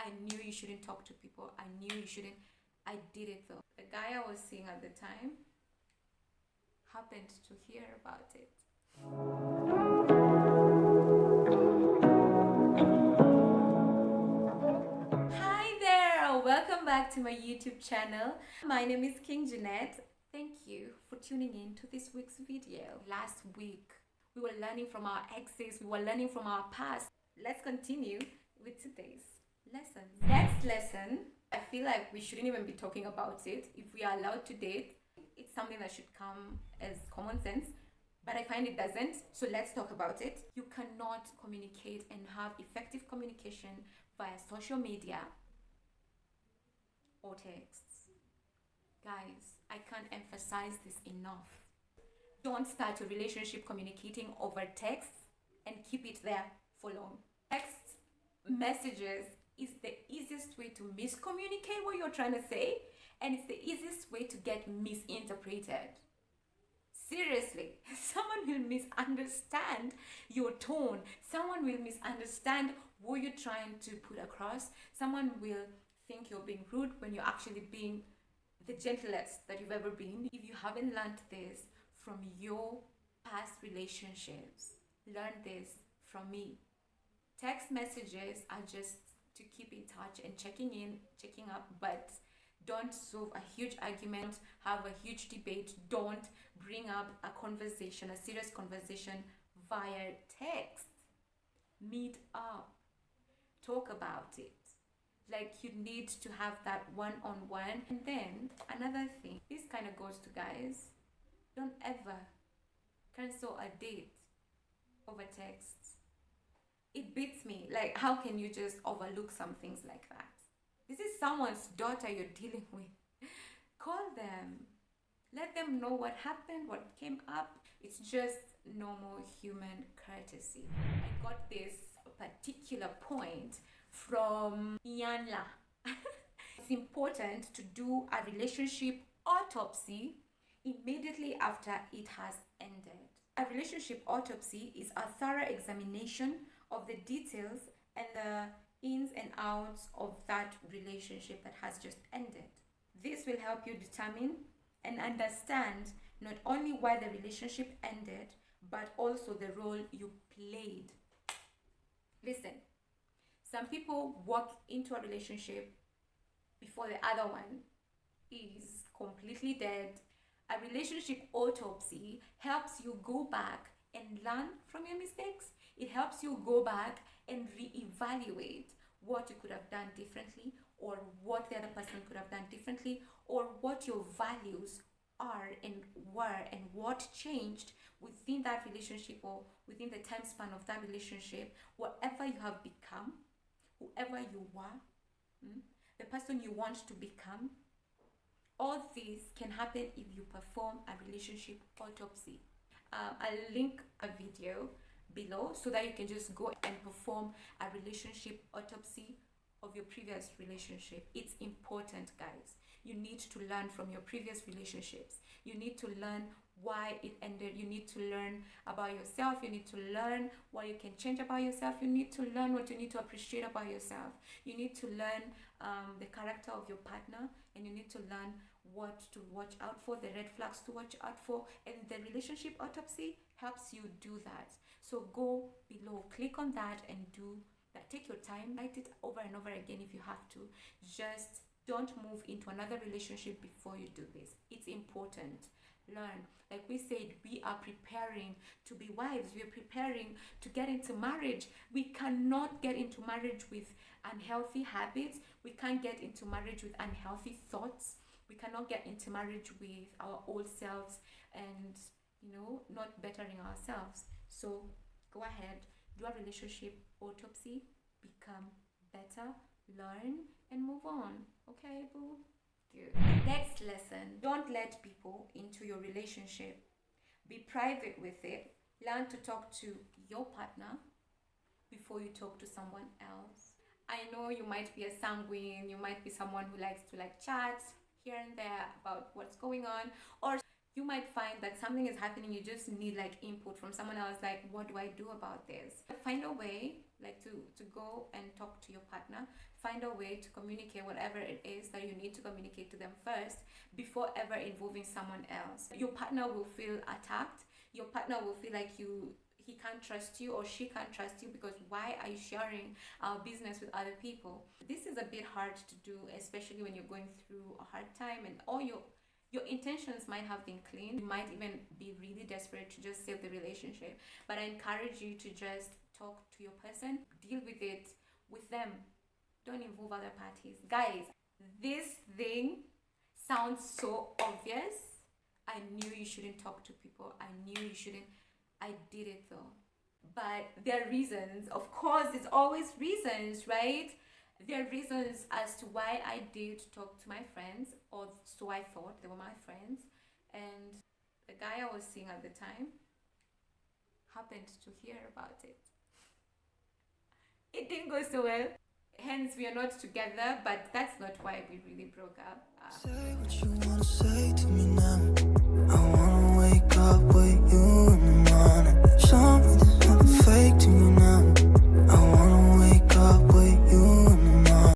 I knew you shouldn't talk to people. I knew you shouldn't. I did it though. The guy I was seeing at the time happened to hear about it. Hi there! Welcome back to my YouTube channel. My name is King Jeanette. Thank you for tuning in to this week's video. Last week, we were learning from our exes. We were learning from our past. Let's continue with today's lesson. Next lesson, I feel like we shouldn't even be talking about it. If we are allowed to date, it's something that should come as common sense, but I find it doesn't. So let's talk about it. You cannot communicate and have effective communication via social media or texts. Guys, I can't emphasize this enough. Don't start your relationship communicating over text and keep it there for long. Text messages is the easiest way to miscommunicate what you're trying to say, and it's the easiest way to get misinterpreted. Seriously, someone will misunderstand your tone. Someone will misunderstand what you're trying to put across. Someone will think you're being rude when you're actually being the gentlest that you've ever been. If you haven't learned this from your past relationships, learn this from me. Text messages are just to keep in touch and checking up, but don't solve a huge argument, have a huge debate. Don't bring up a conversation, a serious conversation via text. Meet up, talk about it. Like, you need to have that one-on-one. And then another thing, this kind of goes to guys, don't ever cancel a date over text. It beats me. Like, how can you just overlook some things like that? This is someone's daughter you're dealing with. Call them. Let them know what happened, what came up. It's just normal human courtesy. I got this particular point from Yanla. It's important to do a relationship autopsy immediately after it has ended. A relationship autopsy is a thorough examination of the details and the ins and outs of that relationship that has just ended. This will help you determine and understand not only why the relationship ended, but also the role you played. Listen, some people walk into a relationship before the other one is completely dead. A relationship autopsy helps you go back and learn from your mistakes. It helps you go back and reevaluate what you could have done differently, or what the other person could have done differently, or what your values are and were, and what changed within that relationship or within the time span of that relationship. Whatever you have become, whoever you were, the person you want to become, all this can happen if you perform a relationship autopsy. I'll link a video below so that you can just go and perform a relationship autopsy of your previous relationship. It's important, guys. You need to learn from your previous relationships. You need to learn why it ended. You need to learn about yourself. You need to learn what you can change about yourself. You need to learn what you need to appreciate about yourself. You need to learn the character of your partner, and you need to learn what to watch out for, the red flags to watch out for, and the relationship autopsy helps you do that. So go below, click on that and do that. Take your time, write it over and over again if you have to. Just don't move into another relationship before you do this. It's important. Learn. Like we said, we are preparing to be wives. We are preparing to get into marriage. We cannot get into marriage with unhealthy habits. We can't get into marriage with unhealthy thoughts. We cannot get into marriage with our old selves and, not bettering ourselves. So go ahead, do a relationship autopsy, become better, learn, and move on. Okay, boo? Good. Next lesson, don't let people into your relationship. Be private with it. Learn to talk to your partner before you talk to someone else. I know you might be a sanguine, you might be someone who likes to chat here and there about what's going on, or you might find that something is happening, you just need input from someone else, what do I do about this? Find a way to go and talk to your partner. Find a way to communicate whatever it is that you need to communicate to them first before ever involving someone else. Your partner will feel attacked. Your partner will feel like he can't trust you or she can't trust you, because why are you sharing our business with other people? This is a bit hard to do, especially when you're going through a hard time and all your intentions might have been clean. You might even be really desperate to just save the relationship. But I encourage you to just talk to your person, deal with it with them. Don't involve other parties. Guys, this thing sounds so obvious. I knew you shouldn't talk to people. I knew you shouldn't. I did it though. But there are reasons. Of course, there's always reasons, right? There are reasons as to why I did talk to my friends, or so I thought they were my friends. And the guy I was seeing at the time happened to hear about it. It didn't go so well. Hence, we are not together, but that's not why we really broke up. Say what you wanna say to me.